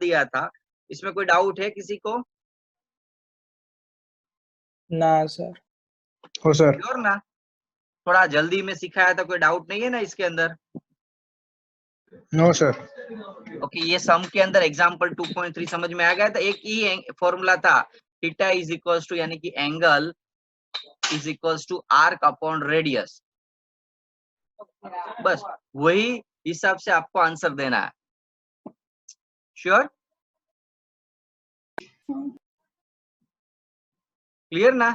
दिया था, इसमें कोई डाउट है किसी को? ना सर। हो सर। श्योर ना? थोड़ा जल्दी में सिखाया था, कोई डाउट नहीं है ना इसके अंदर? No sir. ओके, ये सम के अंदर एग्जांपल 2.3 समझ में आ गया था। एक ही फॉर्मूला था, थीटा इज इक्वल्स टू यानी कि angle is equals to arc upon radius. बस वही हिसाब से आपको आंसर देना है। श्योर? क्लियर ना?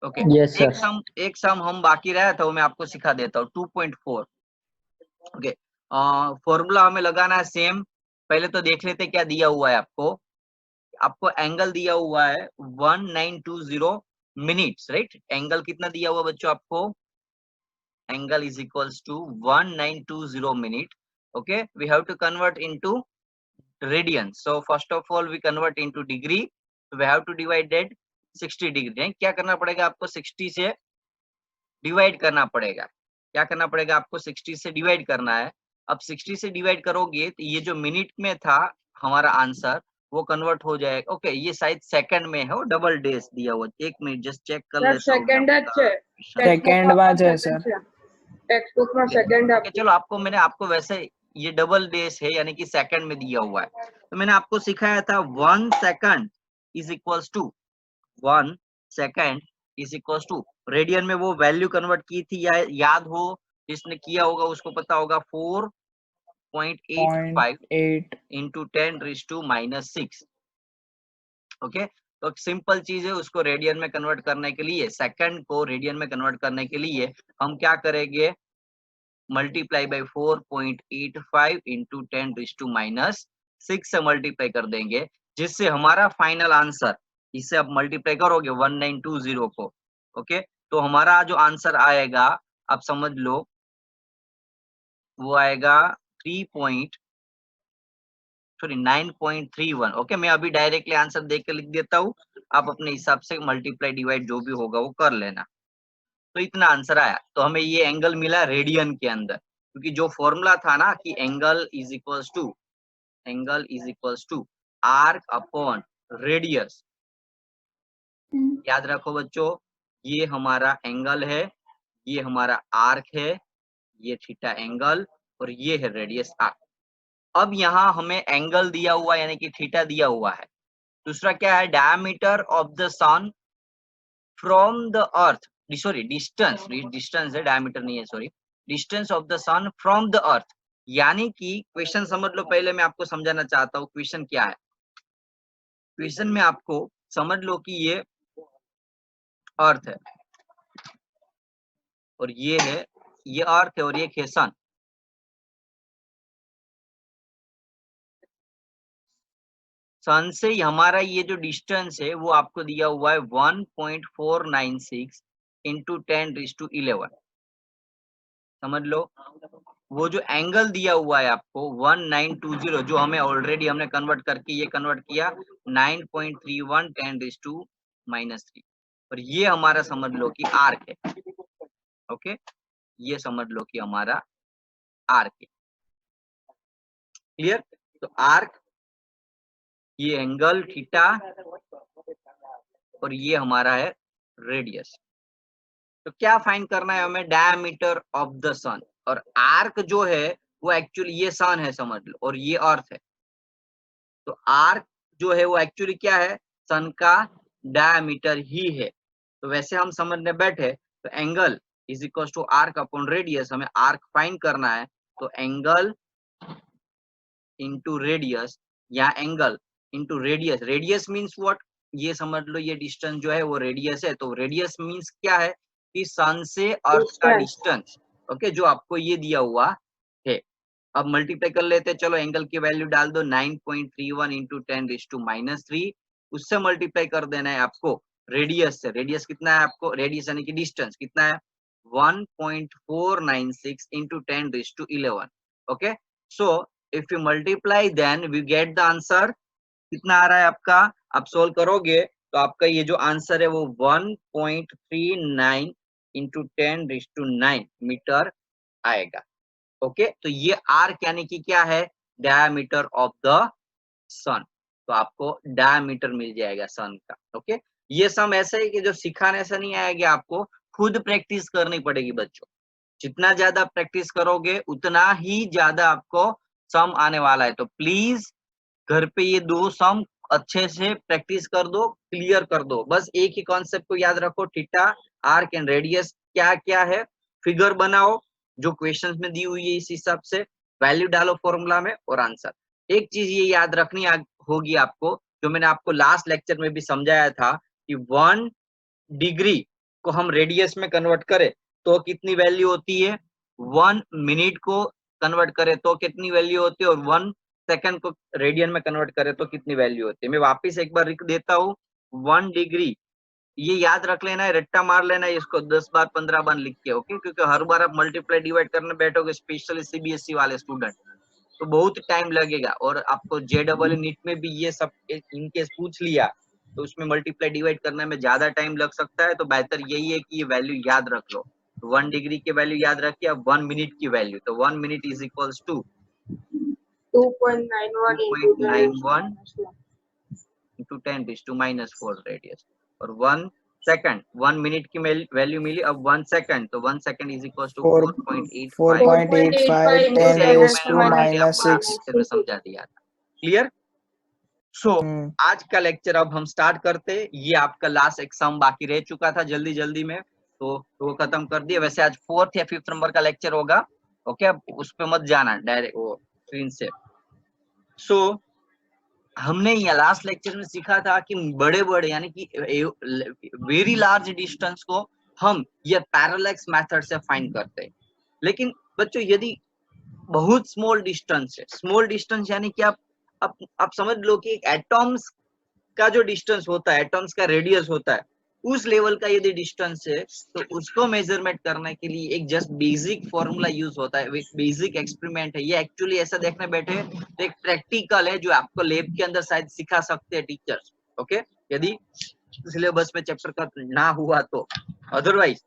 ओके, यस एक सर। सम हम बाकी रहा था, वो मैं आपको सिखा देता हूँ। 2.4। ओके, फॉर्मूला हमें लगाना है सेम। पहले तो देख लेते क्या दिया हुआ है आपको। आपको एंगल दिया हुआ है 1920 मिनट्स, राइट? एंगल कितना दिया हुआ बच्चों आपको? Angle is equals to 1920 minute. Okay, we have to convert into radians. So first of all we convert into degree, we have to divided 60 degree. क्या करना पड़ेगा आपको? 60 से डिवाइड करना पड़ेगा। क्या करना पड़ेगा आपको? 60 से डिवाइड करना है। अब 60 से डिवाइड करोगे तो ये जो मिनट में था हमारा आंसर, वो कन्वर्ट हो जाएगा। ओके, ये शायद सेकंड में है, वो डबल डेज दिया हुआ। एक मिनट जस्ट चेक कर लेता हूँ। सेकंड में है सर। टेक्स्ट बुक में सेकंड है। चलो, आपको मैंने आपको वैसे ये डबल डेज है यानी कि सेकंड में दिया हुआ है। तो मैंने आपको सिखाया था 1 second is equals to 1 second is equals to radian में वो वैल्यू कन्वर्ट की थी, या याद हो जिसने किया होगा उसको पता होगा, 4.85 इंटू 10⁻⁻6। ओके, तो सिंपल चीज है, उसको रेडियन में कन्वर्ट करने के लिए, सेकंड को रेडियन में कन्वर्ट करने के लिए हम क्या करेंगे? मल्टीप्लाई बाई 4.85 इंटू 10⁻⁻6 से मल्टीप्लाई कर देंगे, जिससे हमारा फाइनल आंसर, इसे आप मल्टीप्लाई करोगे 1920 को। ओके, तो हमारा जो आंसर आएगा आप समझ लो, वो आएगा 9.31। ओके, मैं अभी डायरेक्टली आंसर देख के लिख देता हूँ, आप अपने हिसाब से मल्टीप्लाई डिवाइड जो भी होगा वो कर लेना। तो इतना आंसर आया। तो हमें ये एंगल मिला रेडियन के अंदर, क्योंकि जो फॉर्मूला था ना कि angle is equals to arc upon radius. याद रखो बच्चों, ये हमारा एंगल है, ये हमारा आर्क है, ये थीटा एंगल, और ये है रेडियस आर्क। अब यहाँ हमें एंगल दिया हुआ यानी कि थीटा दिया हुआ है। दूसरा क्या है? Diameter of the sun from the earth, sorry distance है, डायमीटर नहीं है, sorry, distance of the sun from the earth. यानी कि क्वेश्चन समझ लो, पहले मैं आपको समझाना चाहता हूँ क्वेश्चन क्या है। क्वेश्चन में आपको समझ लो कि ये अर्थ है और ये है, ये अर्थ है और ये है सन। सन से हमारा ये जो डिस्टेंस है वो आपको दिया हुआ है 1.496 इंटू 10⁻11। समझ लो, वो जो एंगल दिया हुआ है आपको 1920, जो हमें ऑलरेडी हमने कन्वर्ट करके ये कन्वर्ट किया 9.31 10⁻³ और ये हमारा समझ लो कि आर्क है। ओके, ये समझ लो कि हमारा आर्क है। क्लियर? तो आर्क, ये एंगल थीटा, और ये हमारा है रेडियस। तो क्या फाइंड करना है हमें? डायमीटर ऑफ द सन। और आर्क जो है वो एक्चुअली ये सन है समझ लो, और ये अर्थ है। तो आर्क जो है वो एक्चुअली क्या है? सन का डायमीटर ही है। तो वैसे हम समझने बैठे तो angle is equal to arc upon radius, हमें आर्क फाइंड करना है। तो एंगल इंटू रेडियस, या angle into radius. Radius means what? ये समझ लो ये डिस्टेंस जो है वो रेडियस है। तो रेडियस मीन्स क्या है? कि सन से अर्थ का डिस्टेंस। ओके, जो आपको ये दिया हुआ है। अब मल्टीप्लाई कर लेते हैं, चलो एंगल की वैल्यू डाल दो 9.31 इंटू 10⁻³ उससे मल्टीप्लाई कर देना है आपको रेडियस से। रेडियस कितना है आपको? रेडियस यानी कि डिस्टेंस कितना है? 1.496 into 10⁻11। Okay, so if you multiply then we get the answer. कितना आ रहा है आपका? आप सोल्व करोगे तो आपका ये जो आंसर है वो 1.39 इंटू 10⁻9 मीटर आएगा। ओके, तो ये आर्क यानी कि क्या है? डायमीटर ऑफ द सन। तो आपको डायमीटर मिल जाएगा सन का। ओके, ये सम ऐसा है कि जो सिखाने से नहीं आएगा, आपको खुद प्रैक्टिस करनी पड़ेगी बच्चों। जितना ज्यादा प्रैक्टिस करोगे उतना ही ज्यादा आपको सम आने वाला है। तो प्लीज घर पे ये दो सम अच्छे से प्रैक्टिस कर दो, क्लियर कर दो। बस एक ही कॉन्सेप्ट को याद रखो, थीटा, आर्क एंड रेडियस क्या क्या है, फिगर बनाओ जो क्वेश्चंस में दी हुई है, इस हिसाब से वैल्यू डालो फॉर्मूला में और आंसर। एक चीज ये याद रखनी होगी आपको, जो मैंने आपको लास्ट लेक्चर में भी समझाया था कि 1 डिग्री को हम रेडियस में कन्वर्ट करें तो कितनी वैल्यू होती है, 1 मिनट को कन्वर्ट करें तो कितनी वैल्यू होती है, और 1 सेकंड को रेडियन में कन्वर्ट करें तो कितनी वैल्यू होती है। मैं वापस एक बार लिख देता हूँ, 1 डिग्री, ये याद रख लेना है, रट्टा मार लेना है इसको 10 बार 15 बार लिख के। ओके, क्योंकि हर बार आप मल्टीप्लाई डिवाइड करने बैठोगे, स्पेशली सीबीएसई वाले स्टूडेंट, तो बहुत टाइम लगेगा। और आपको जेडबल नीट में भी ये सब इनकेस पूछ लिया तो उसमें मल्टीप्लाई डिवाइड करने में ज्यादा टाइम लग सकता है। तो बेहतर यही है कि ये वैल्यू याद रख लो। 1 डिग्री की वैल्यू याद रखिए। अब 1 मिनट की वैल्यू, तो 1 minute is equals to 2.91 into 10⁻⁻4 radius. और 1 सेकंड, 1 मिनट की वैल्यू मिली। अब 1 सेकंड, तो 1 सेकंड इज इक्वल्स टू 4.85। 4.85 10 ये raised मैंने to ऑलरेडी minus आपको 6। लेक्चर में समझा दिया था। क्लियर? सो आज का लेक्चर अब हम स्टार्ट करते। ये आपका लास्ट एग्जाम बाकी रह चुका था जल्दी जल्दी में, तो वो खत्म कर दिया। वैसे आज 4th या 5th नंबर का लेक्चर होगा। ओके, अब उस पे मत जाना डायरेक्ट वो स्क्रीन से। सो हमने ये लास्ट लेक्चर में सीखा था कि बड़े बड़े यानी कि वेरी लार्ज डिस्टेंस को हम ये पैरेलैक्स मेथड से फाइंड करते हैं। लेकिन बच्चों यदि बहुत स्मॉल डिस्टेंस है, स्मॉल डिस्टेंस यानी कि आप समझ लो कि एक एटॉम्स का जो डिस्टेंस होता है, एटॉम्स का रेडियस होता है, उस लेवल का यदि डिस्टेंस है तो उसको मेजरमेंट करने के लिए एक जस्ट बेसिक फॉर्मूला यूज होता है, बेसिक एक्सपेरिमेंट है। ये एक्चुअली ऐसा देखने बैठे तो एक प्रैक्टिकल है जो आपको लैब के अंदर शायद सिखा सकते हैं टीचर्स। ओके, यदि सिलेबस में चैप्टर का ना हुआ तो। अदरवाइज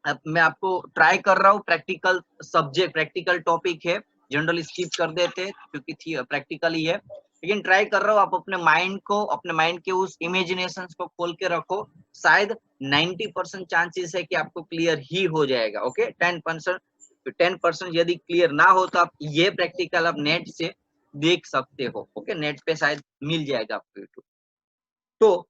अब मैं आपको ट्राई कर रहा हूँ, प्रैक्टिकल सब्जेक्ट, प्रैक्टिकल टॉपिक है, जनरली स्किप कर देते हैं क्योंकि प्रैक्टिकल ही है, लेकिन ट्राई कर रहा हूँ आप अपने माइंड को, अपने माइंड के उस इमेजिनेशन को खोल के रखो। शायद 90% चांसेस है कि आपको क्लियर ही हो जाएगा। ओके, 10% यदि क्लियर ना हो तो आप ये प्रैक्टिकल आप नेट से देख सकते हो। ओके, नेट पे शायद मिल जाएगा आपको यूट्यूब। तो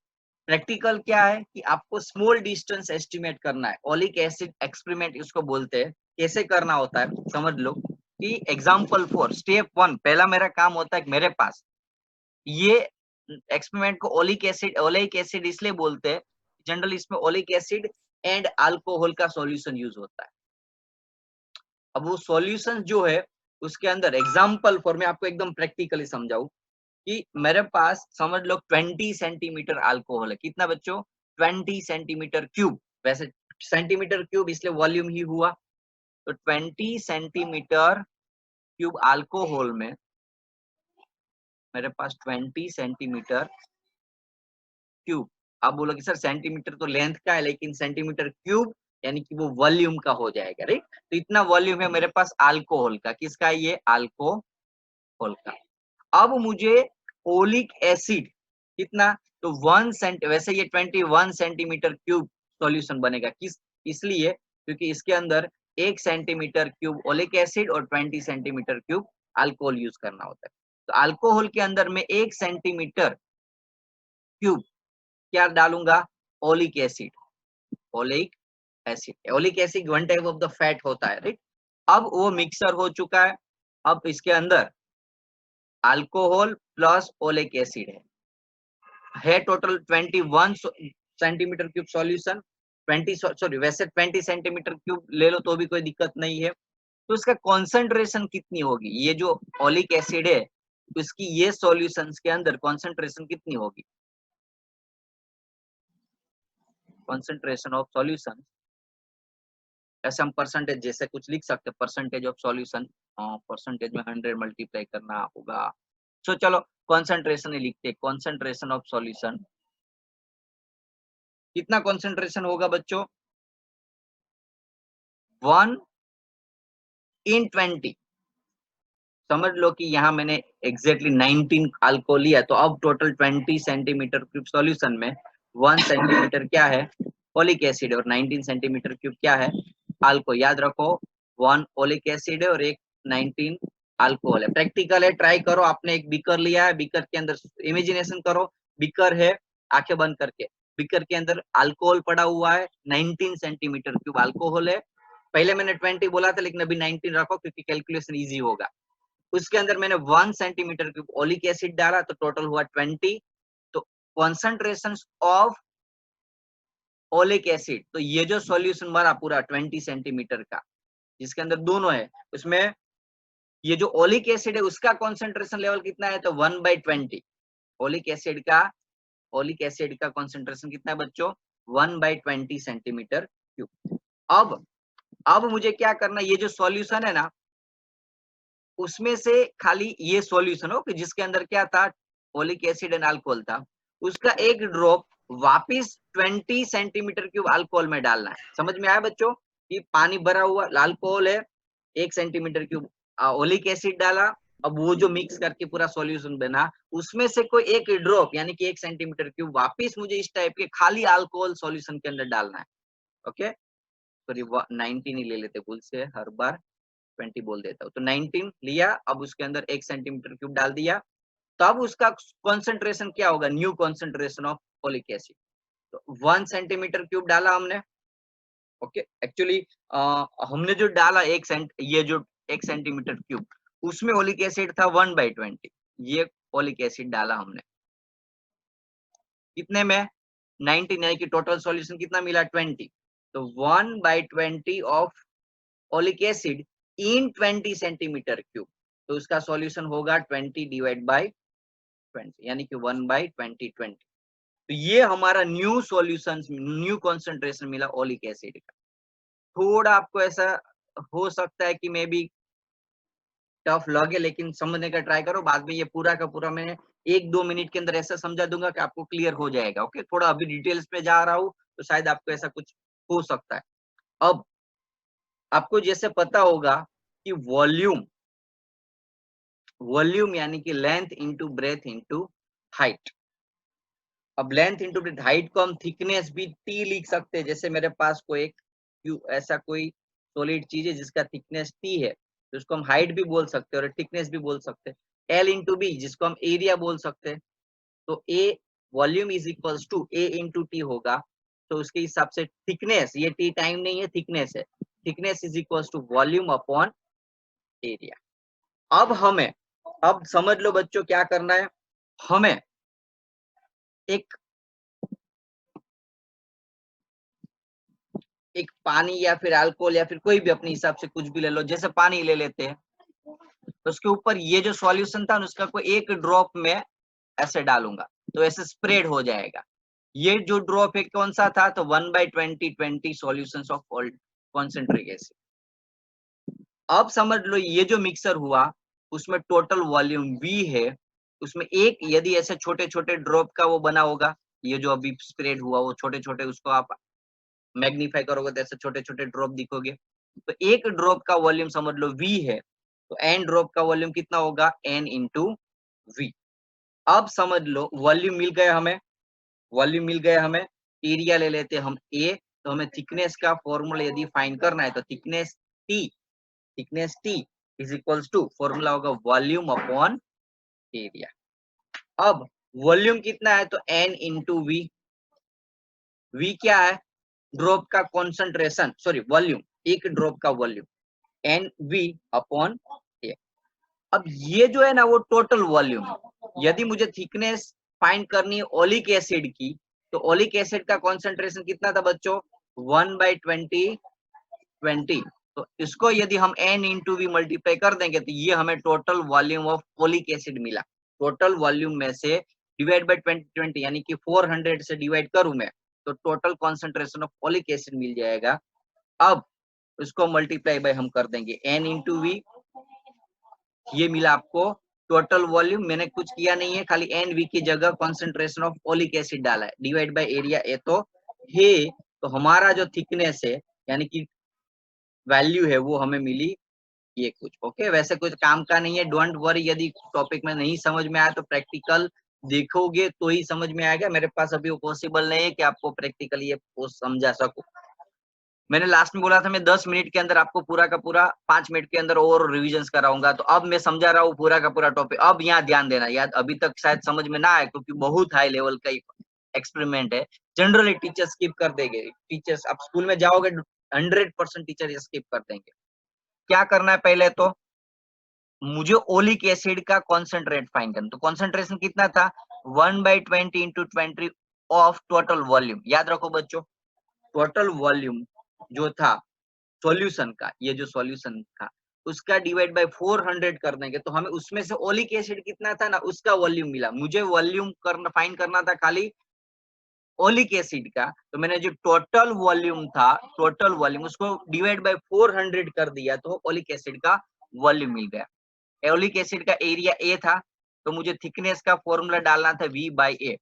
प्रैक्टिकल क्या है कि आपको स्मॉल डिस्टेंस एस्टिमेट करना है, ओलिक एसिड एक्सपेरिमेंट इसको बोलते हैं। कैसे करना होता है समझ लो कि एग्जांपल फॉर स्टेप 1, पहला मेरा काम होता है कि मेरे पास ये एक्सपेरिमेंट को ओलिक एसिड इसलिए बोलते हैं, जनरली इसमें ओलिक एसिड एंड अल्कोहल का सॉल्यूशन यूज होता है। अब वो सॉल्यूशन जो है उसके अंदर एग्जांपल फॉर, मैं आपको एकदम प्रैक्टिकली समझाऊं कि मेरे पास समझ लो 20 सेंटीमीटर अल्कोहल है। कितना बच्चों? 20 सेंटीमीटर क्यूब। वैसे सेंटीमीटर क्यूब इसलिए वॉल्यूम ही हुआ, तो 20 सेंटीमीटर क्यूब अल्कोहल में मेरे पास 20 सेंटीमीटर क्यूब। आप बोलोगे सर सेंटीमीटर तो लेंथ का है, लेकिन सेंटीमीटर क्यूब यानी कि वो वॉल्यूम का हो जाएगा, राइट? तो इतना वॉल्यूम है मेरे पास अल्कोहल का। किसका? ये अल्कोहल का। अब मुझे ओलिक एसिड कितना? तो 1 सेंट, वैसे ये 21 सेंटीमीटर क्यूब सॉल्यूशन बनेगा। इसलिए क्योंकि इसके अंदर 1 सेंटीमीटर क्यूब ओलिक एसिड और 20 सेंटीमीटर क्यूब अल्कोहल यूज करना होता है। तो अल्कोहल के अंदर में 1 सेंटीमीटर क्यूब क्या डालूंगा? Oleic acid. Oleic acid, oleic acid one type of the fat होता है, राइट? अब वो मिक्सर हो चुका है। अब इसके अंदर अल्कोहल प्लस ओलिक एसिड है total 21 centimetre cube solution. 20 centimetre cube ले लो तो भी कोई दिक्कत नहीं है। तो इसका कॉन्सेंट्रेशन कितनी होगी? ये जो ओलिक एसिड है उसकी ये सॉल्यूशंस के अंदर कॉन्सेंट्रेशन कितनी होगी? कॉन्सेंट्रेशन ऑफ सॉल्यूशन, ऐसे हम परसेंटेज जैसे कुछ लिख सकते हैं, परसेंटेज ऑफ सॉल्यूशन, परसेंटेज में 100 मल्टीप्लाई करना होगा। तो चलो कॉन्सेंट्रेशन ही लिखते हैं, कॉन्सेंट्रेशन ऑफ सॉल्यूशन। कितना कॉन्सेंट्रेशन होगा बच्चों? 1 in 20। समझ लो कि यहाँ मैंने एग्जैक्टली 19 अल्कोहल लिया, तो अब टोटल 20 सेंटीमीटर क्यूब सॉल्यूशन में 1 सेंटीमीटर क्या है ओलिक एसिड और 19 सेंटीमीटर क्यूब क्या है अल्कोहल। याद रखो 1 ओलिक एसिड है और एक 19 अल्कोहल है। प्रैक्टिकल है, ट्राई करो। आपने एक बीकर लिया है, बीकर के अंदर इमेजिनेशन करो, बीकर है, आंखें बंद करके, बीकर के अंदर अल्कोहल पड़ा हुआ है, 19 सेंटीमीटर क्यूब अल्कोहल है। पहले मैंने 20 बोला था लेकिन अभी 19 रखो क्योंकि कैलकुलेशन इजी होगा। उसके अंदर मैंने 1 सेंटीमीटर क्यूब ओलिक एसिड डाला तो टोटल हुआ 20। तो कॉन्सेंट्रेशन ऑफ ओलिक एसिड, तो ये जो सॉल्यूशन बना पूरा 20 सेंटीमीटर का जिसके अंदर दोनों है, उसमें ये जो ओलिक एसिड है उसका कॉन्सेंट्रेशन लेवल कितना है तो 1/20। ओलिक एसिड का कॉन्सेंट्रेशन कितना है बच्चों 1/20 सेंटीमीटर क्यूब। अब मुझे क्या करना है, ये जो सॉल्यूशन है ना उसमें से खाली ये सॉल्यूशन हो कि जिसके अंदर क्या था ओलिक एसिड एंड अल्कोहल था, उसका एक ड्रॉप वापिस 20 सेंटीमीटर क्यूब अल्कोहल में डालना है। समझ में आया बच्चों कि पानी भरा हुआ अल्कोहल है, 1 सेंटीमीटर क्यूब ओलिक एसिड डाला, अब वो जो मिक्स करके पूरा सॉल्यूशन बना उसमें से कोई एक ड्रॉप यानी कि 1 सेंटीमीटर क्यूब वापिस मुझे इस टाइप के खाली अल्कोहल सॉल्यूशन के अंदर डालना है। ओके, सॉरी 19 ही ले लेते भूल से, हर बार 20 बोल देता हूँ। तो 19 लिया, अब उसके अंदर 1 सेंटीमीटर क्यूब डाल दिया, तब उसका कॉन्सेंट्रेशन क्या होगा, new concentration of oleic acid. तो 1 सेंटीमीटर क्यूब डाला हमने। ओके, एक्चुअली हमने जो डाला ये जो 1 सेंटीमीटर क्यूब उसमें ओलिक एसिड था 1/20, ये ओलिक एसिड डाला हमने कितने में 19, यानी कि टोटल सॉल्यूशन कितना मिला 20। तो 1/20 of oleic acid in 20 centimetre cube, तो उसका सॉल्यूशन होगा 20 डिवाइड बाय 20 यानी कि 1/20 20। तो ये हमारा न्यू सॉल्यूशन, न्यू कॉन्सेंट्रेशन मिला ओलिक एसिड का। थोड़ा आपको ऐसा हो सकता है कि मे बी टफ लगे, लेकिन समझने का ट्राई करो। बाद में ये पूरा का पूरा मैं 1-2 मिनट के अंदर ऐसा समझा दूंगा कि आपको क्लियर हो जाएगा। ओके, थोड़ा अभी डिटेल्स में जा रहा हूँ तो शायद आपको ऐसा कुछ हो सकता है। अब आपको जैसे पता होगा कि वॉल्यूम यानी कि length into breadth into height. अब लेंथ इंटू ब्रेथ, हाइट को हम थिकनेस भी टी लिख सकते हैं। जैसे मेरे पास कोई एक ऐसा कोई सॉलिड चीज है जिसका थिकनेस टी है तो उसको हम हाइट भी बोल सकते हैं और थिकनेस भी बोल सकते हैं। एल इंटू बी जिसको हम एरिया बोल सकते हैं। तो A volume is equals to A into T होगा, तो उसके हिसाब से थिकनेस, ये टी टाइम नहीं है, थिकनेस है, thickness is equals to volume upon area. अब समझ लो बच्चों क्या करना है, हमें एक पानी या फिर अल्कोहल या फिर कोई भी अपने हिसाब से कुछ भी ले लो, जैसे पानी ले लेते हैं तो उसके ऊपर ये जो सॉल्यूशन था उसका कोई एक ड्रॉप में ऐसे डालूंगा तो ऐसे स्प्रेड हो जाएगा। ये जो ड्रॉप है कौन सा था तो 1/20 सॉल्यूशंस ऑफ कॉन्सेंट्रिक एसिड। अब समझ लो ये जो मिक्सर हुआ उसमें टोटल वॉल्यूम V है, उसमें एक यदि ऐसे छोटे छोटे ड्रॉप का वो बना होगा, ये जो अभी स्प्रेड हुआ वो छोटे छोटे, उसको आप मैग्नीफाई करोगे तो ऐसे छोटे छोटे ड्रॉप दिखोगे। तो एक ड्रॉप का वॉल्यूम समझ लो V है, तो n ड्रॉप का वॉल्यूम कितना होगा n इंटू V। अब समझ लो वॉल्यूम मिल गया हमें, एरिया ले लेते हम A, तो हमें थिकनेस का फॉर्मूला यदि फाइंड करना है तो thickness T is equals to formula होगा वॉल्यूम अपॉन एरिया। अब वॉल्यूम कितना है तो n इंटू V क्या है ड्रॉप का कॉन्सेंट्रेशन, सॉरी वॉल्यूम, एक ड्रॉप का वॉल्यूम NV अपॉन A। अब ये जो है ना वो टोटल वॉल्यूम है। यदि मुझे थिकनेस फाइंड करनी है ओलिक एसिड की, तो ओलिक एसिड का कॉन्सेंट्रेशन कितना था बच्चों 1/20। तो इसको यदि हम n इंटू वी मल्टीप्लाई कर देंगे तो ये हमें total volume of oleic acid मिला। टोटल वॉल्यूम में से डिवाइड बाय 20 यानी कि 400 से डिवाइड करूं मैं तो total concentration of oleic acid मिल जाएगा। अब उसको मल्टीप्लाई बाय हम कर देंगे n इंटू वी, ये मिला आपको टोटल वॉल्यूम। मैंने कुछ किया नहीं है, खाली NV की जगह कॉन्सेंट्रेशन ऑफ ओलिक एसिड डाला है, डिवाइड बाय एरिया ए तो है। तो हमारा जो थिकनेस है यानी कि वैल्यू है वो हमें मिली ये कुछ ओके, वैसे कुछ काम का नहीं है, डोंट वरी। यदि टॉपिक में नहीं समझ में आया तो प्रैक्टिकल देखोगे तो ही समझ में आएगा। मेरे पास अभी वो पॉसिबल नहीं है कि आपको प्रैक्टिकल ये समझा सकूं। मैंने लास्ट में बोला था मैं 10 मिनट के अंदर आपको पूरा का पूरा 5 मिनट के अंदर और रिविजन्स कराऊंगा, तो अब मैं समझा रहा हूँ पूरा का पूरा टॉपिक। अब यहाँ ध्यान देना, याद अभी तक शायद समझ में ना आए क्योंकि बहुत हाई लेवल का एक्सपेरिमेंट है। जनरली टीचर स्किप कर देंगे, टीचर्स आप स्कूल में जाओगे 100% टीचर स्किप कर देंगे। क्या करना है, पहले तो मुझे ओलिक एसिड का कॉन्सेंट्रेट फाइंड करना। तो कॉन्सेंट्रेशन कितना था, 1/20 इंटू 20 ऑफ टोटल वॉल्यूम। याद रखो बच्चों, टोटल वॉल्यूम जो था सॉल्यूशन का, ये जो सॉल्यूशन था उसका डिवाइड बाय 400 कर देंगे तो हमें उसमें से ओलिक एसिड कितना था ना, उसका वॉल्यूम मिला। मुझे वॉल्यूम करना फाइंड करना था खाली ओलिक एसिड का, तो मैंने जो टोटल वॉल्यूम था, टोटल वॉल्यूम उसको डिवाइड बाय 400 कर दिया तो ओलिक एसिड का वॉल्यूम मिल गया। ओलिक एसिड का एरिया ए था तो मुझे थिकनेस का फॉर्मूला डालना था V बाई ए।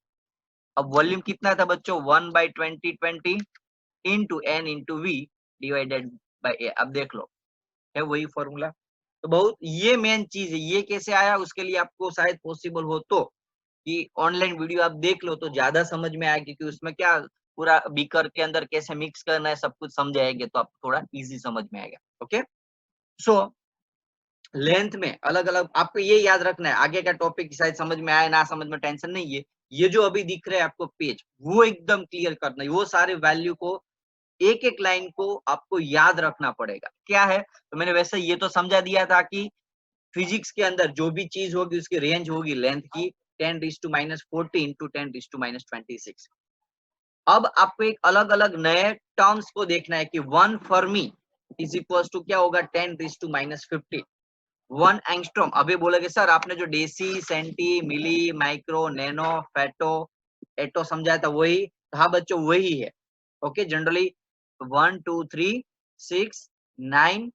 अब वॉल्यूम कितना था बच्चों, 1/20 into N into V divided by A. अब देख लो है वही फॉर्मूला। तो बहुत ये मेन चीज है, ये कैसे आया उसके लिए आपको शायद पॉसिबल हो तो कि ऑनलाइन वीडियो आप देख लो तो ज्यादा समझ में आएगी, क्योंकि उसमें क्या पूरा बीकर के अंदर कैसे मिक्स करना है सब कुछ समझाएंगे तो आपको थोड़ा इजी समझ में आएगा। ओके, सो लेंथ में अलग अलग आपको ये याद रखना है। आगे का टॉपिक शायद समझ में आए ना समझ में टेंशन नहीं है, ये जो अभी दिख रहे हैं आपको पेज वो एकदम क्लियर करना है। वो सारे वैल्यू को एक एक लाइन को आपको याद रखना पड़ेगा। क्या है, तो मैंने वैसे ये तो समझा दिया था कि फिजिक्स के अंदर जो भी चीज होगी उसकी रेंज होगी लेंथ की 10⁻⁴ इंटू 10⁻26। अब आपको एक अलग अलग नए टर्म्स को देखना है कि 1 फर्मी इज इक्वल टू क्या होगा, 10⁻50। 1 एंगस्ट्रॉम, अभी बोलोगे सर आपने जो deci centi milli micro nano femto atto समझाया था वही, हाँ बच्चों वही है। ओके, जनरली 1 2 3 6 9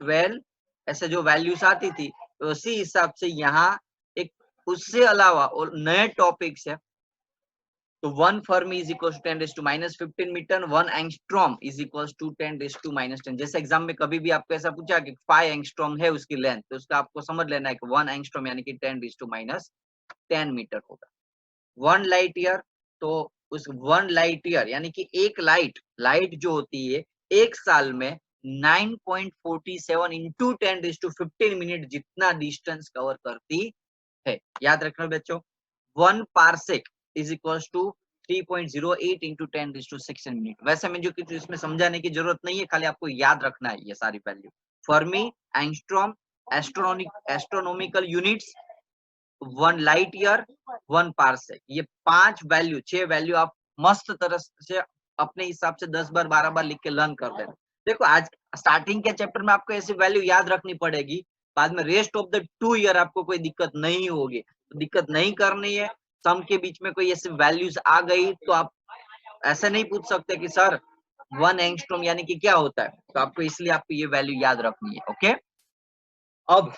12 ऐसे जो वैल्यूज आती थी तो उसी हिसाब से यहाँ एक उससे अलावा और नए टॉपिक्स है। तो 1 fermi is equal to 10⁻15 metre, 1 angstrom is equal to 10⁻10। जैसे एग्जाम में कभी भी आपको ऐसा पूछा कि 5 एंगस्ट्रॉम है उसकी लेंथ, तो उसका आपको समझ लेना है कि 1 एंगस्ट्रॉम यानी कि 10⁻10 मीटर होगा। 1 लाइट ईयर, तो उस 1 लाइट ईयर यानी कि एक लाइट जो होती है एक साल में 9.47 इंटू 10⁻15 मिनट जितना डिस्टेंस कवर करती है। याद रखना बच्चों, 1 parsec is equal to 3.08 into 10⁻16 minute. वैसे में जो कुछ इसमें समझाने की जरूरत नहीं है, खाली आपको याद रखना है ये सारी value. Fermi, angstrom, astronomical units, 1 light year, 1 parsec, ये 5 वैल्यू 6 वैल्यू आप मस्त तरह से अपने हिसाब से 10 बार 12 बार लिख के लर्न कर देना। देखो आज स्टार्टिंग के चैप्टर में आपको ऐसी वैल्यू याद रखनी पड़ेगी, बाद में रेस्ट ऑफ द 2 ईयर आपको कोई दिक्कत नहीं होगी। तो दिक्कत नहीं करनी है, सम के बीच में कोई ऐसी वैल्यूज आ गई तो आप ऐसे नहीं पूछ सकते कि सर 1 एंगस्ट्रॉम यानी कि क्या होता है, तो आपको इसलिए आपको ये वैल्यू याद रखनी है। ओके, अब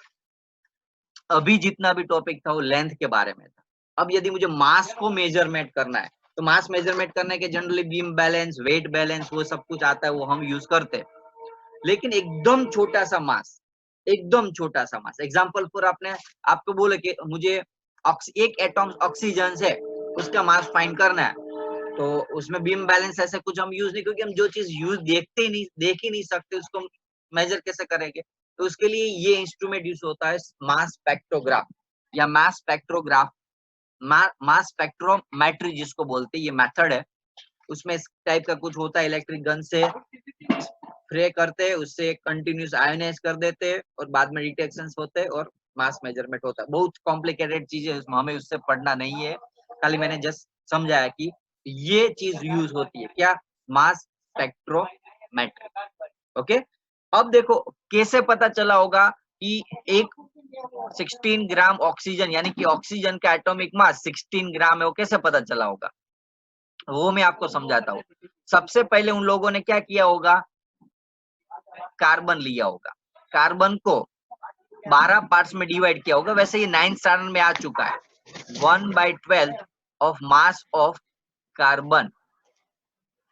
अभी जितना भी टॉपिक था वो लेंथ के बारे में था। अब यदि मुझे मास को मेजरमेंट करना है तो मास मेजरमेंट करने के generally beam balance, weight balance, वो सब कुछ आता है, वो हम यूज करते हैं। लेकिन एकदम छोटा सा मास, एकदम छोटा सा मास, एग्जांपल फॉर आपने आपको बोले कि मुझे एक एटॉम ऑक्सीजन है उसका मास फाइंड करना है, तो उसमें बीम बैलेंस ऐसे कुछ हम यूज नहीं, क्योंकि हम जो चीज यूज देख ही नहीं सकते उसको मेजर कैसे करेंगे। तो उसके लिए ये इंस्ट्रूमेंट यूज होता है मास स्पेक्ट्रोग्राफ या मास स्पेक्ट्रोग्राफ, मास स्पेक्ट्रोमेट्री जिसको बोलते हैं, ये मेथड है। उसमें इस टाइप का कुछ होता है, इलेक्ट्रिक गन से फ्रे करते हैं, उससे कंटिन्यूस आयोनाइज कर देते हैं और बाद में डिटेक्शंस होते हैं और मास मेजरमेंट होता है। बहुत कॉम्प्लिकेटेड चीज है, हमें उससे पढ़ना नहीं है, खाली मैंने जस्ट समझाया कि ये चीज यूज होती है क्या, मास स्पेक्ट्रोमेट्री। ओके, अब देखो कैसे पता चला होगा कि एक 16 ग्राम ऑक्सीजन यानी कि ऑक्सीजन का एटॉमिक मास 16 ग्राम है, वो कैसे पता चला होगा वो मैं आपको समझाता हूँ। सबसे पहले उन लोगों ने क्या किया होगा, कार्बन लिया होगा, कार्बन को 12 पार्ट्स में डिवाइड किया होगा। वैसे ये 9th स्टैंडर्ड में आ चुका है। 1/12 of mass of carbon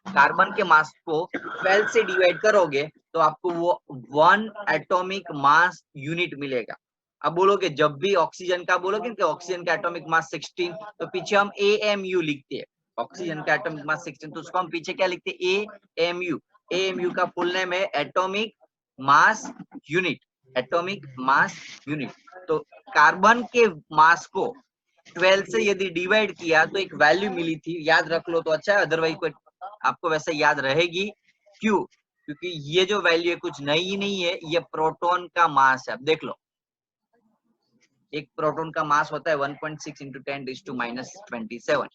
carbon के मास को 12 से डिवाइड करोगे तो आपको वो 1 एटॉमिक मास यूनिट मिलेगा। अब बोलोगे जब भी ऑक्सीजन का बोलोगे कि ऑक्सीजन का एटॉमिक मास 16, तो पीछे हम AMU लिखते हैं। ऑक्सीजन का एटॉमिक मास 16, तो उसको हम पीछे क्या लिखते हैं? AMU। AMU का फुल नेम है atomic mass unit, atomic mass unit. तो कार्बन के मास को 12 से यदि डिवाइड किया तो एक वैल्यू मिली थी, याद रख लो तो अच्छा है, अदरवाइज कोई आपको वैसे याद रहेगी। क्यों? क्योंकि ये जो वैल्यू है कुछ नई नहीं है, ये प्रोटॉन का मास है। अब देख लो, एक प्रोटॉन का मास होता है 1.6 इंटू 10⁻⁻27।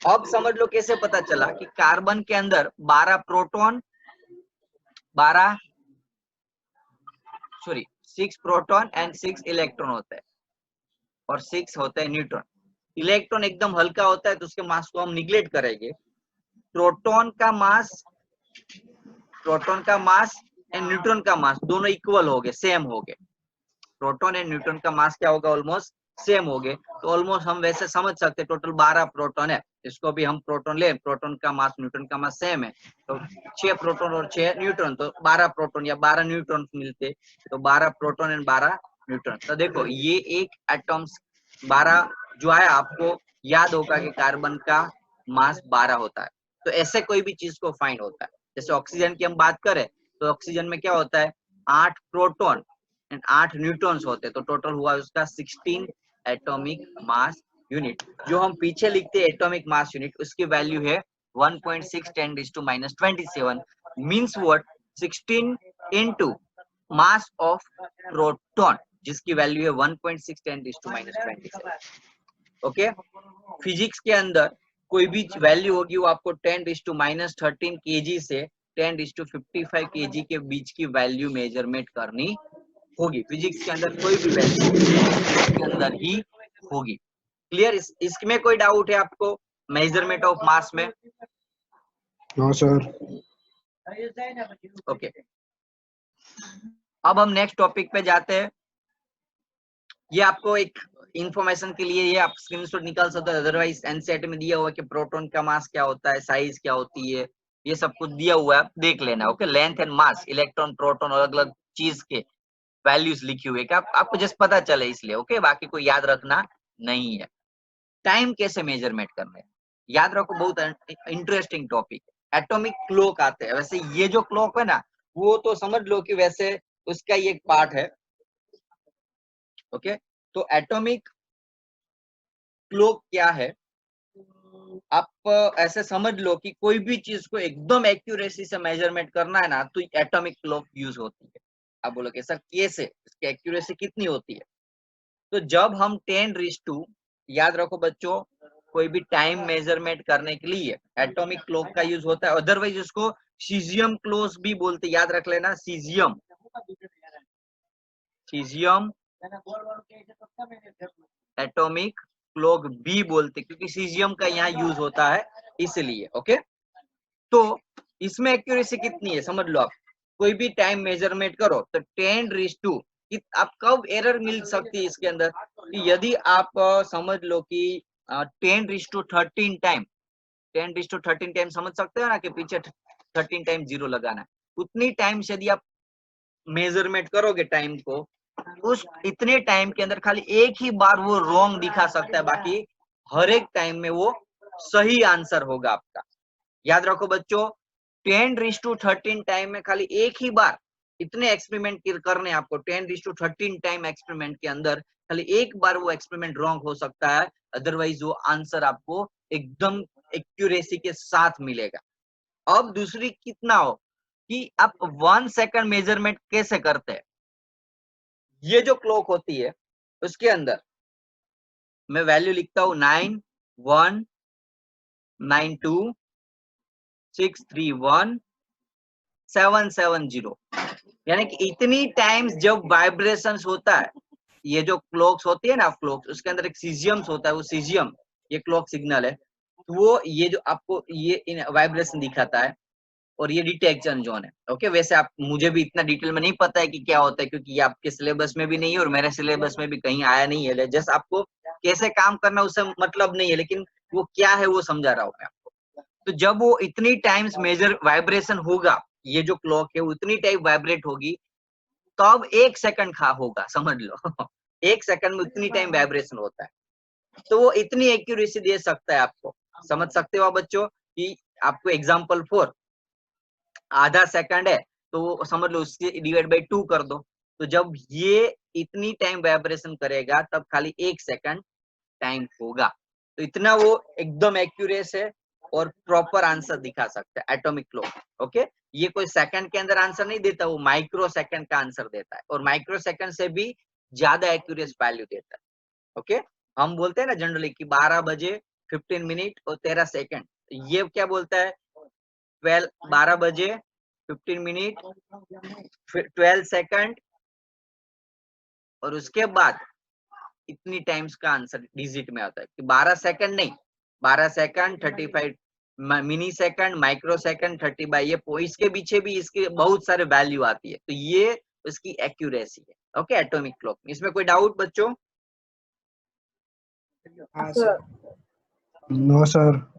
अब समझ लो कैसे पता चला कि कार्बन के अंदर 12 प्रोटॉन 6 प्रोटॉन एंड 6 इलेक्ट्रॉन होता है और 6 होता है न्यूट्रॉन। इलेक्ट्रॉन एकदम हल्का होता है तो उसके मास को हम निग्लेक्ट करेंगे। प्रोटॉन का मास एंड न्यूट्रॉन का मास दोनों इक्वल हो गए, सेम हो गए। प्रोटॉन एंड न्यूट्रॉन का मास क्या होगा? ऑलमोस्ट सेम हो गए। तो ऑलमोस्ट हम वैसे समझ सकते टोटल 12 प्रोटॉन है, इसको भी हम प्रोटॉन ले, प्रोटॉन का मास न्यूट्रॉन का मास सेम है, तो 6 प्रोटॉन और 6 न्यूट्रॉन, तो 12 प्रोटॉन या 12 न्यूट्रॉन मिलते, तो 12 प्रोटॉन एंड 12 न्यूट्रॉन। तो देखो ये एक एटम्स 12 जो है, आपको याद होगा कि कार्बन का मास 12 होता है। तो ऐसे कोई भी चीज को फाइंड होता है। जैसे ऑक्सीजन की हम बात करें तो ऑक्सीजन में क्या होता है? 8 प्रोटॉन एंड 8 न्यूट्रॉन्स होते हैं, तो टोटल हुआ उसका 16 एटॉमिक मास यूनिट। जो हम पीछे लिखते हैं एटॉमिक मास यूनिट, उसकी वैल्यू है 1.6 10⁻⁻27 means what? 16 into mass of proton, जिसकी वैल्यू है 1.6 10⁻⁻27। ओके, फिजिक्स के अंदर कोई भी वैल्यू होगी वो आपको 10⁻13 kg से 10⁻55 kg के बीच की वैल्यू मेजरमेंट करनी होगी। फिजिक्स के अंदर कोई भी वैल्यू के अंदर ही होगी। क्लियर? इसमें कोई डाउट है आपको मेजरमेंट ऑफ मास में? No sir. ओके, अब हम नेक्स्ट टॉपिक पे जाते हैं। ये आपको एक इंफॉर्मेशन के लिए ये आप स्क्रीनशॉट निकाल सकते हो, अदरवाइज एनसीईआरटी में दिया हुआ है कि प्रोटॉन का मास क्या होता है, साइज क्या होती है, ये सब कुछ दिया हुआ है, आप देख लेना। Okay, length and mass, electron proton और अलग अलग चीज के वैल्यूज लिखी हुई है, आपको जस्ट पता चले इसलिए। ओके, बाकी कोई याद रखना नहीं है। टाइम कैसे मेजरमेंट करना है, याद रखो, बहुत इंटरेस्टिंग टॉपिक है। एटॉमिक क्लॉक आते हैं। वैसे ये जो क्लॉक है ना, वो तो समझ लो कि वैसे उसका ही एक पार्ट है। ओके, तो एटॉमिक क्लॉक क्या है? आप ऐसे समझ लो कि कोई भी चीज को एकदम एक्यूरेसी से मेजरमेंट करना है ना, तो एटॉमिक क्लॉक यूज होती है। आप बोलोगे सर कैसे, इसकी एक्यूरेसी कितनी होती है? तो जब हम 10⁻², याद रखो बच्चों, कोई भी टाइम मेजरमेंट करने के लिए एटॉमिक क्लॉक का यूज होता है। अदरवाइज उसको सीजियम क्लॉक भी बोलते, याद रख लेना, सीजियम एटॉमिक क्लॉक भी बोलते, क्योंकि सीजियम का यहाँ यूज होता है इसलिए। ओके, तो इसमें एक्यूरेसी कितनी है समझ लो। आप कोई भी टाइम मेजरमेंट करो तो 10⁻², आप कब एरर मिल सकती है इसके अंदर कि यदि आप समझ लो कि 10⁻13 टाइम, 10⁻13 टाइम समझ सकते हो ना कि पीछे 13 टाइम 0 लगाना है, उतनी टाइम से यदि आप मेजरमेंट करोगे टाइम को, उस इतने टाइम के अंदर खाली एक ही बार वो रॉन्ग दिखा सकता है, बाकी हर एक टाइम में वो सही आंसर होगा आपका। याद रखो बच्चों, 10⁻13 टाइम में खाली एक ही बार इतने एक्सपेरिमेंट करने आपको, 10⁻13 टाइम एक्सपेरिमेंट के अंदर खाली एक बार वो एक्सपेरिमेंट रॉन्ग हो सकता है, अदरवाइज वो आंसर आपको एकदम एक्यूरेसी के साथ मिलेगा। अब दूसरी कितना हो कि आप 1 सेकंड मेजरमेंट कैसे करते हैं। ये जो क्लॉक होती है उसके अंदर मैं वैल्यू लिखता हूं 9192631770, यानी कि इतनी टाइम्स जब वाइब्रेशंस होता है, ये जो क्लॉक्स होती है ना क्लॉक्स, उसके अंदर एक सीजियम्स होता है, वो सीजियम ये क्लॉक सिग्नल है, तो वो ये जो आपको ये वाइब्रेशन दिखाता है और ये डिटेक्शन जोन है। ओके, वैसे आप मुझे भी इतना डिटेल में नहीं पता है कि क्या होता है, क्योंकि ये आपके सिलेबस में भी नहीं है और मेरे सिलेबस में भी कहीं आया नहीं है। जस्ट आपको कैसे काम करना उससे मतलब नहीं है, लेकिन वो क्या है वो समझा रहा हूँ मैं आपको। तो जब वो इतनी टाइम्स मेजर वाइब्रेशन होगा, ये जो क्लॉक है उतनी टाइम वाइब्रेट होगी, तब 1 सेकंड होगा, समझ लो 1 सेकंड में उतनी टाइम वाइब्रेशन होता है। तो वो इतनी एक्यूरेसी दे सकता है आपको। समझ सकते हो आप बच्चों कि आपको एग्जांपल 4 आधा सेकंड है तो समझ लो उससे डिवाइड बाय 2 कर दो। तो जब ये इतनी टाइम वाइब्रेशन करेगा तब खाली 1 सेकंड टाइम होगा। तो इतना वो एकदम एक्यूरेट है और प्रॉपर आंसर दिखा सकता है एटॉमिक क्लॉक। ओके, ये कोई सेकंड के अंदर आंसर नहीं देता, वो माइक्रो सेकंड का आंसर देता है और माइक्रो सेकंड से भी ज्यादा एक्यूरेट वैल्यू देता है। ओके, हम बोलते हैं ना जनरली कि 12 बजे 15 मिनट और 13 सेकंड, ये क्या बोलता है 12 बजे 15 मिनट 12 सेकंड और उसके बाद इतनी टाइम्स का आंसर डिजिट में आता है कि 12 सेकंड नहीं, 12 second 35 mini second, micro second, 30 by, ये इसके पीछे भी इसके बहुत सारे वैल्यू आती है। तो ये उसकी एक्यूरेसी है। Okay, atomic clock. इसमें कोई डाउट बच्चों? हाँ सर। No sir.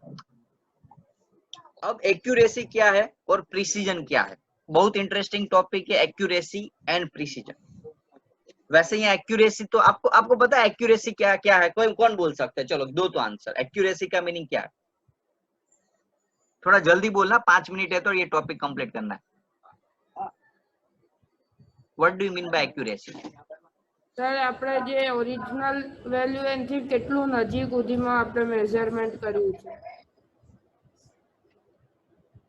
अब एक्यूरेसी क्या है और प्रिसीजन क्या है, बहुत इंटरेस्टिंग टॉपिक है एक्यूरेसी एंड प्रिसीजन। वैसे ये एक्यूरेसी तो आपको पता है एक्यूरेसी क्या क्या है? कोई कौन बोल सकता है? चलो दो तो आंसर। एक्यूरेसी का मीनिंग क्या है? थोड़ा जल्दी बोलना, 5 मिनट है तो ये टॉपिक कंप्लीट करना है। What do you mean by accuracy? Sir આપણે જે ઓરિજિનલ વેલ્યુ એનથી કેટલું નજીક સુધીમાં આપણે મેઝરમેન્ટ કર્યું છે।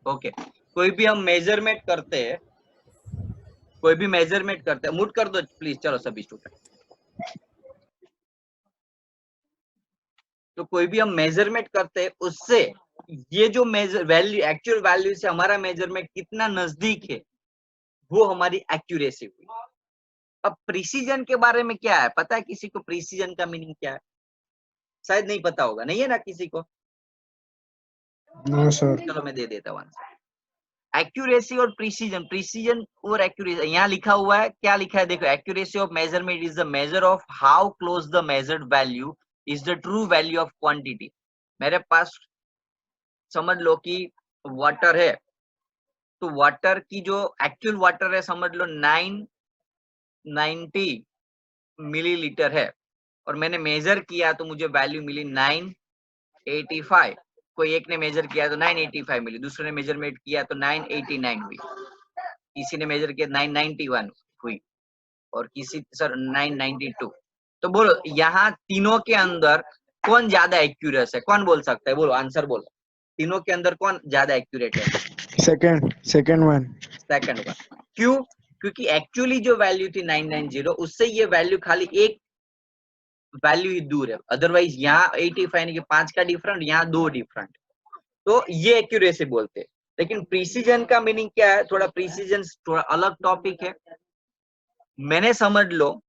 ओके, कोई भी हम मेजरमेंट करते हैं, कोई भी मेजरमेंट करते हैं, मूड कर दो प्लीज, चलो सभी स्टूडेंट। तो कोई भी हम मेजरमेंट करते हैं उससे ये जो मेजर वैल्यू एक्चुअल वैल्यू से हमारा मेजरमेंट कितना नजदीक है वो हमारी एक्यूरेसी हुई। अब प्रिसीजन के बारे में क्या है पता है किसी को? प्रिसीजन का मीनिंग क्या है? शायद नहीं पता होगा, नहीं है ना किसी को? No sir. चलो मैं दे देता हूँ आंसर। एक्यूरेसी और प्रिसीजन, प्रिसीजन और एक्यूरेसी, यहाँ लिखा हुआ है, क्या लिखा है देखो, accuracy of measurement is the measure of how close the measured value is the true value of quantity. मेरे पास समझ लो कि वाटर है, तो वाटर की जो एक्चुअल वाटर है समझ लो 990 मिलीलीटर है और मैंने मेजर किया तो मुझे वैल्यू मिली 985। कोई एक ने मेजर किया तो 985 मिली, दूसरे ने मेजरमेंट किया तो 989 हुई, किसी ने मेजर किया 991 हुई और किसी सर 992। तो बोलो यहाँ तीनों के अंदर कौन ज्यादा एक्यूरेट है? कौन बोल सकता है? बोलो आंसर बोलो, तीनों के अंदर कौन ज्यादा एक्यूरेट है? Second one. Second one. क्यों? क्योंकि एक्चुअली जो वैल्यू थी 990 उससे ये वैल्यू खाली एक वैल्यू ही दूर है, अदरवाइज यहाँ 85 के 5 का डिफरेंट, यहाँ 2 डिफरेंट। तो ये एक्यूरेसी बोलते हैं। लेकिन प्रिसीजन का मीनिंग क्या है? थोड़ा प्रिसीजन थोड़ा अलग टॉपिक है। मैंने समझ लो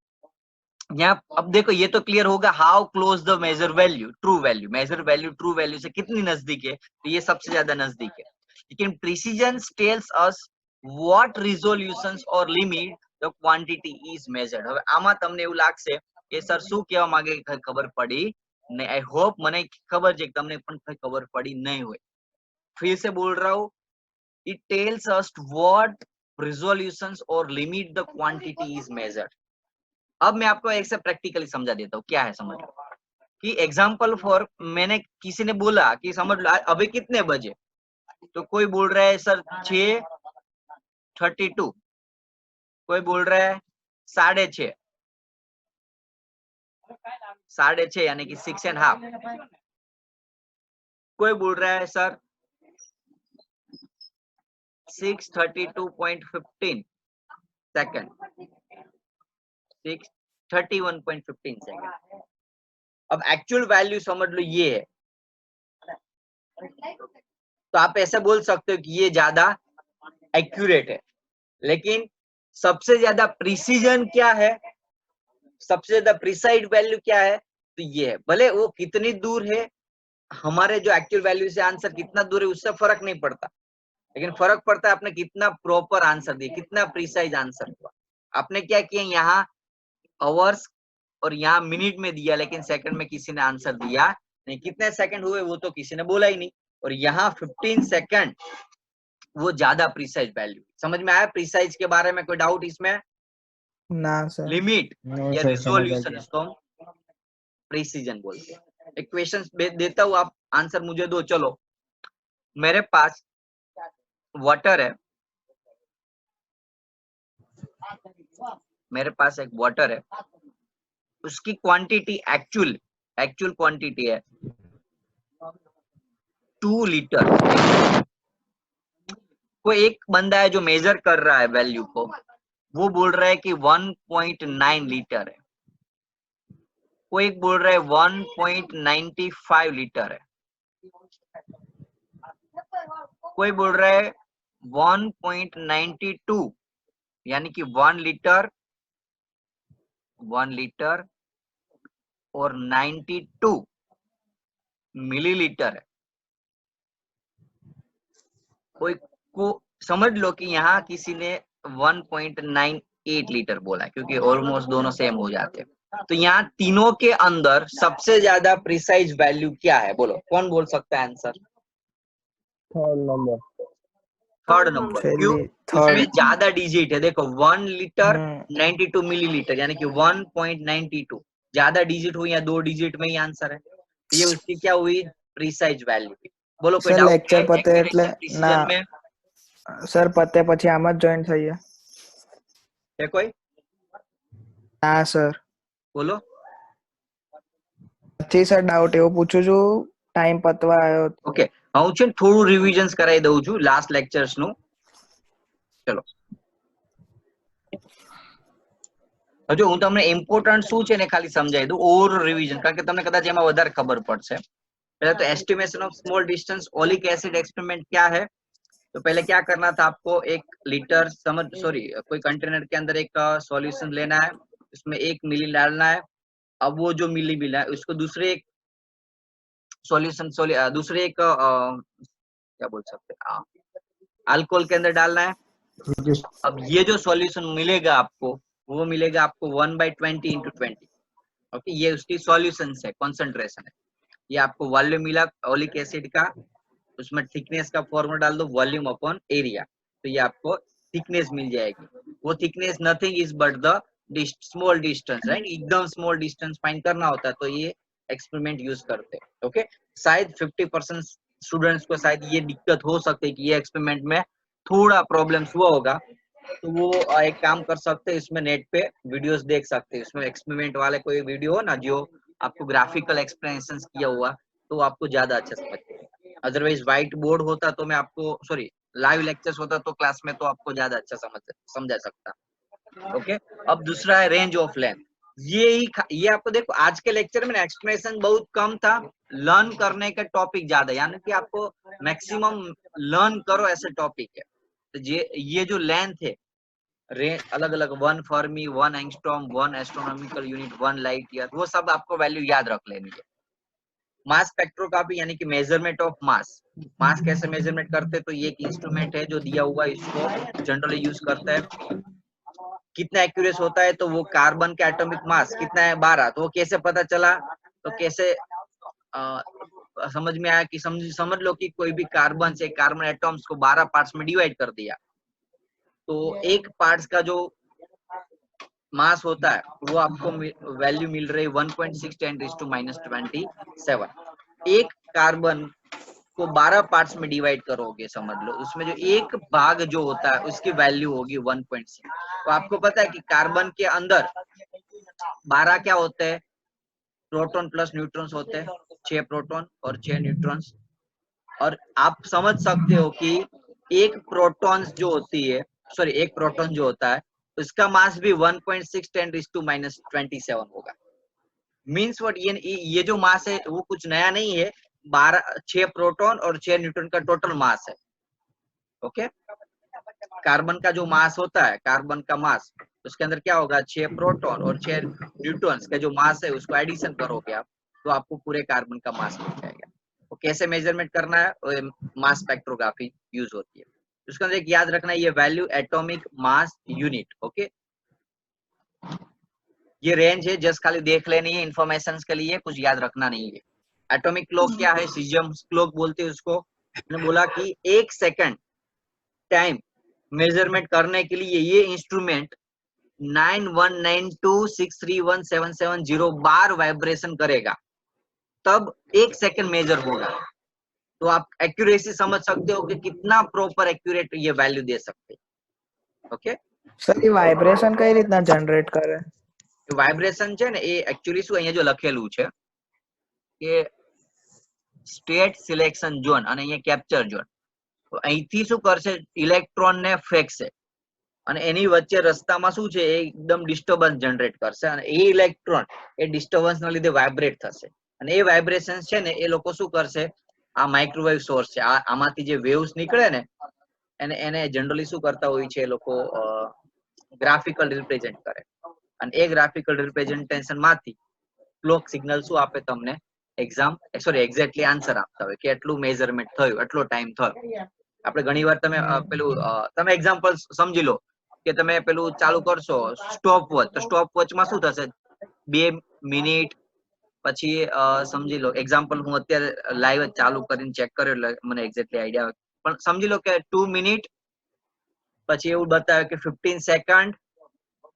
यहाँ, अब देखो ये तो क्लियर होगा how close the measure value true value, measure value true value से कितनी नजदीक है, तो ये सबसे ज्यादा नजदीक है। लेकिन precision tells us what resolutions और limit the quantity is measured. હવે આમાં તમને એવું લાગશે કે સર શું કહેવા માંગે ખબર પડી नहीं? आई होप મને ખબર છે કે તમને પણ ખબર પડી नहीं હોય। फिर से बोल रहा हूँ, it tells us what resolutions or limit the quantity is measured। अब मैं आपको एक से प्रैक्टिकली समझा देता हूँ क्या है, समझ लो कि एग्जाम्पल फॉर मैंने किसी ने बोला कि समझ लो अभी कितने बजे, तो कोई बोल रहा है सर 6:32, कोई बोल रहा है 6:30, 6:30 यानी कि 6.5, कोई बोल रहा है सर 6:32.15 सेकंड, 6:31.15 सेकंड। अब एक्चुअल वैल्यू समझ लो ये है, तो आप ऐसा बोल सकते हो कि ये ज्यादा एक्यूरेट है। लेकिन सबसे ज्यादा प्रिसीजन क्या है, सबसे ज्यादा प्रिसाइड वैल्यू क्या है, तो ये है। भले वो कितनी दूर है, हमारे जो एक्चुअल वैल्यू से आंसर कितना दूर है उससे फर्क नहीं पड़ता, लेकिन फर्क पड़ता है आपने कितना प्रॉपर आंसर दिया, कितना प्रिसाइज आंसर हुआ। आपने क्या किया, यहाँ आवर्स और यहाँ मिनट में दिया, लेकिन सेकंड में किसी ने आंसर दिया नहीं। कितने सेकंड हुए वो तो किसी ने बोला ही नहीं, और यहाँ 15 सेकंड वो ज्यादा प्रिसाइज वैल्यू। समझ में आया प्रिसाइज के बारे में? कोई डाउट इसमें? ना सर। लिमिट No या sir, समझ आ रिजोल्यूशन, गया। इसको हम प्रिसीजन बोलते हैं। एक क्वेश्चन देता हूँ, आप आंसर मुझे दो। चलो, मेरे पास वाटर है, मेरे पास एक वाटर है, उसकी क्वांटिटी एक्चुअल क्वांटिटी है 2 लीटर। कोई एक बंदा है जो मेजर कर रहा है वैल्यू को, वो बोल रहा है कि 1.9 लीटर है, कोई एक बोल रहा है 1.95 लीटर है, कोई बोल रहा है 1.92 यानी कि 1 लीटर और 92 मिलीलीटर है। कोई को समझ लो कि यहाँ किसी ने 1.98 लीटर बोला, क्योंकि ऑलमोस्ट दोनों सेम हो जाते हैं। तो यहाँ तीनों के अंदर सबसे ज्यादा प्रिसाइज वैल्यू क्या है? बोलो, कौन बोल सकता है answer? Third number. Third number. क्यों? थर्ड। उसमें ज्यादा डिजिट है। देखो 1 लीटर 92 मिलीलीटर यानी कि 1.92 ज्यादा डिजिट हुई या 2 डिजिट में ही आंसर है। तो ये उसकी क्या हुई? Precise value. बोलो, कोई सर डाउट लेक्चर है पते એટલે एक्यूरेसी ના प्रिसिजन में? સર પતે પછી આમ જ જોઈન થઈએ? है कोई? ના સર, बोलो। નથી સર ડાઉટ એવું પૂછું છું, ટાઈમ પતવા આવ્યો. ઓકે, હું છે ને થોડું રિવિઝન્સ કરાવી દઉં છું લાસ્ટ લેક્ચર્સ નું. ચલો, હજુ હું તમને ઇમ્પોર્ટન્ટ શું છે ને ખાલી સમજાવી દઉં, ઓવર રિવિઝન, કારણ કે તમને કદાચ એમાં વધારે ખબર પડશે. पहले तो estimation of small distance oleic acid experiment क्या है? तो पहले क्या करना था आपको, एक लीटर कोई कंटेनर के अंदर एक सॉल्यूशन लेना है, उसमें 1 मिली डालना है। अब वो जो मिली मिला है उसको दूसरे एक सॉल्यूशन दूसरे एक क्या बोल सकते हैं, अल्कोहल के अंदर डालना है। अब ये जो सॉल्यूशन मिलेगा आपको, वो मिलेगा आपको 1/20 × 20। ओके, ये उसकी सॉल्यूशन है, कॉन्सेंट्रेशन है। ये आपको वॉल्यूम मिला ओलिक एसिड का, उसमें थिकनेस का फॉर्मूला डाल दो, वॉल्यूम अपॉन एरिया, तो ये आपको थिकनेस मिल जाएगी। वो thickness nothing is but the small distance, right? एकदम स्मॉल डिस्टेंस फाइंड करना होता है तो ये एक्सपेरिमेंट यूज करते हैं। ओके, शायद 50% स्टूडेंट्स को शायद ये दिक्कत हो सकती है कि ये एक्सपेरिमेंट में थोड़ा प्रॉब्लम्स हुआ होगा, तो वो एक काम कर सकते हैं, इसमें नेट पे वीडियोस देख सकते हैं। इसमें एक्सपेरिमेंट वाले कोई वीडियो हो ना जो आपको ग्राफिकल एक्सप्लेनेशन किया हुआ, तो आपको ज्यादा अच्छा समझ। अदरवाइज व्हाइट बोर्ड होता तो मैं आपको लाइव लेक्चर्स होता तो क्लास में तो आपको ज्यादा अच्छा समझा सकता। ओके, अब दूसरा है रेंज ऑफ लेंथ। ये आपको देखो, आज के लेक्चर में एक्सप्लेनेशन बहुत कम था, लर्न करने का टॉपिक ज्यादा, यानी कि आपको मैक्सिमम लर्न करो ऐसे टॉपिक है। तो ये जो लेंथ है, अलग अलग 1 Fermi, 1 angstrom, 1 astronomical unit, 1 light year, वो सब आपको वैल्यू याद रख लेनी है। मास स्पेक्ट्रोस्कोपी यानी कि मेजरमेंट ऑफ मास। मास कैसे मेजरमेंट करते हैं? तो ये एक इंस्ट्रूमेंट है जो दिया हुआ, इसको जनरली यूज करता है। कितना एक्यूरेट होता है? तो वो कार्बन का एटॉमिक मास कितना है, 12। तो वो कैसे पता चला? तो कैसे समझ में आया कि समझ लो कि कोई भी कार्बन से कार्बन एटॉम्स को 12 पार्ट्स में डिवाइड कर दिया, तो एक पार्ट्स का जो मास होता है वो आपको वैल्यू मिल रही 1.6 × 10⁻27। एक कार्बन को 12 पार्ट्स में डिवाइड करोगे, समझ लो उसमें जो एक भाग जो होता है उसकी वैल्यू होगी 1.6। तो आपको पता है कि कार्बन के अंदर 12 क्या होते हैं? प्रोटॉन प्लस न्यूट्रॉन्स होते हैं, 6 प्रोटॉन और 6 न्यूट्रॉन्स। और आप समझ सकते हो कि एक प्रोटॉन जो होता है उसका मास भी 1.6 × 10⁻27 होगा। मीन्स व्हाट, ये जो मास है वो कुछ नया नहीं है, 6 प्रोटॉन और 6 न्यूट्रॉन का टोटल मास है। ओके, कार्बन का जो मास होता है, कार्बन का मास, उसके अंदर क्या होगा? 6 प्रोटॉन और 6 न्यूट्रॉन्स का जो मास है उसको एडिशन करोगे आप, तो आपको पूरे कार्बन का मास मिल जाएगा। तो कैसे मेजरमेंट करना है? मास स्पेक्ट्रोग्राफी यूज होती है। उसके अंदर एक याद रखना, ये value atomic mass unit. Okay, ये रेंज है, जस्ट खाली देख लेनी है इंफॉर्मेशन के लिए, कुछ याद रखना नहीं है। एटॉमिक क्लॉक क्या है? सीजियम क्लॉक बोलते हैं उसको। मैंने बोला कि 1 सेकंड टाइम मेजरमेंट करने के लिए ये इंस्ट्रूमेंट 9192631770 बार वाइब्रेशन करेगा, तब 1 सेकंड मेजर होगा। तो आप एक्यूरेसी समझ सकते हो कि कितना प्रॉपर एक्यूरेट ये वैल्यू दे सकते हैं। ओके, સર એ વાઇબ્રેશન કઈ રીતના જનરેટ કરે? વાઇબ્રેશન છે ને એ એકચ્યુઅલી શું અહીંયા જો લખેલું છે કે સ્ટેટ સિલેક્શન ઝોન અને અહીંયા કેપ્ચર ઝોન, તો અહીંથી શું કરશે, ઇલેક્ટ્રોન ને ફેંકશે અને એની વચ્ચે રસ્તામાં શું છે, એ એકદમ ડિસ્ટર્બન્સ જનરેટ કરશે અને એ ઇલેક્ટ્રોન એ ડિસ્ટર્બન્સ ના લીધે વાઇબ્રેટ થશે અને એ વાઇબ્રેશન છે ને એ લોકો શું કરશે, આ માઇક્રોવેવ સોર્સ છે, આમાંથી જે વેવ્સ નીકળે ને એને જનરલી શું કરતા હોય છે એ લોકો, ગ્રાફિકલ રિપ્રેઝેન્ટ કરે અને એ ગ્રાફિકલ રિપ્રેઝેન્ટેશન માંથી ક્લોક સિગ્નલ શું આપે તમને, એક્ઝેક્ટલી આન્સર આપતા હોય કે એટલું મેઝરમેન્ટ થયું, એટલો ટાઈમ થયો. આપણે ઘણીવાર તમે પેલું તમે એક્ઝામ્પલ સમજી લો કે તમે પેલું ચાલુ કરશો સ્ટોપ વોચ, તો સ્ટોપ વોચમાં શું થશે, 2 મિનિટ પછી સમજી લો, એક્ઝામ્પલ હું અત્યારે લાઈવ જ ચાલુ કરીને ચેક કર્યો એટલે મને એક્ઝેક્ટલી આઈડિયા આવે, પણ સમજી લો કે 2 મિનિટ પછી એવું બતાવે કે 15 સેકન્ડ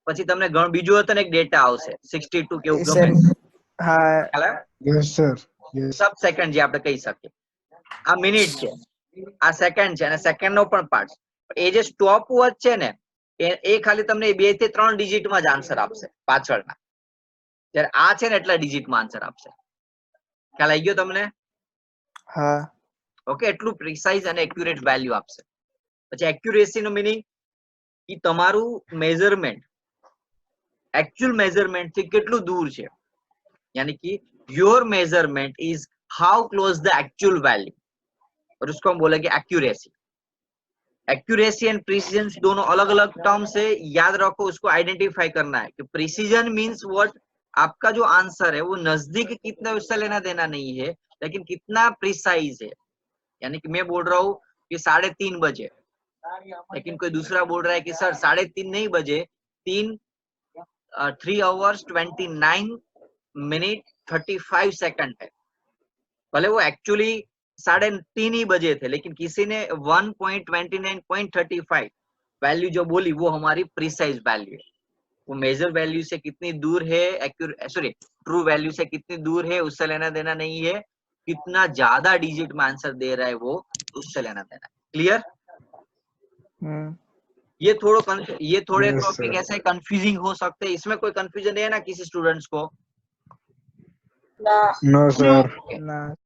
પછી તમને બીજું હતું ને એક ડેટા આવશે 62 કેવું ગમે, હા ખ્યાલ આવે? Yes, sir. Yes. સબ સેકન્ડ જે આપણે કહી શકીએ, આ મિનિટ છે, આ સેકન્ડ છે અને સેકન્ડ નો પણ પાર્ટ. એ જે સ્ટોપ વોચ છે ને એ ખાલી તમને 2 થી 3 ડિજિટમાં જ આન્સર આપશે પાછળના, જ્યારે આ છે ને એટલા ડિજિટમાં આન્સર આપશે. ખ્યાલ આવી ગયો તમને? હા ઓકે, એટલું પ્રિસાઇઝ અને એક્યુરેટ વેલ્યુ આપશે. પછી એક્યુરેસી નો મીનિંગ કે તમારું મેઝરમેન્ટ एक्चुअल मेजरमेंट से કેટલું દૂર છે, यानी कि your measurement is how close the actual value, और उसको हम बोलेंगे एक्यूरेसी. एक्यूरेसी एंड प्रिसीजन दोनों अलग अलग टर्म्स है, याद रखो, उसको आइडेंटिफाई करना है कि प्रिसीजन मींस व्हाट, आपका जो आंसर है वो नजदीक कितना, उससे लेना देना नहीं है, लेकिन कितना प्रिसाइज है. यानी कि मैं बोल रहा हूँ कि 3:30 बजे, लेकिन कोई दूसरा बोल रहा है कि सर 3:30 नहीं बजे, 3 hours 29 minute 35 सेकंड है, भले वो एक्चुअली 3:30 ही बजे थे, लेकिन किसी ने 1.29.35 वैल्यू जो बोली वो हमारी प्रिसाइज वैल्यू है. वो मेजर वैल्यू से कितनी दूर है, ट्रू वैल्यू से कितनी दूर है, उससे लेना देना नहीं है. कितना ज्यादा डिजिट में आंसर दे रहा है वो, उससे लेना देना. क्लियर? ये थोड़े Yes, टॉपिक sir. ऐसे कंफ्यूजिंग हो सकते हैं, इसमें कोई कंफ्यूजन है ना किसी स्टूडेंट्स को? No, sir. ના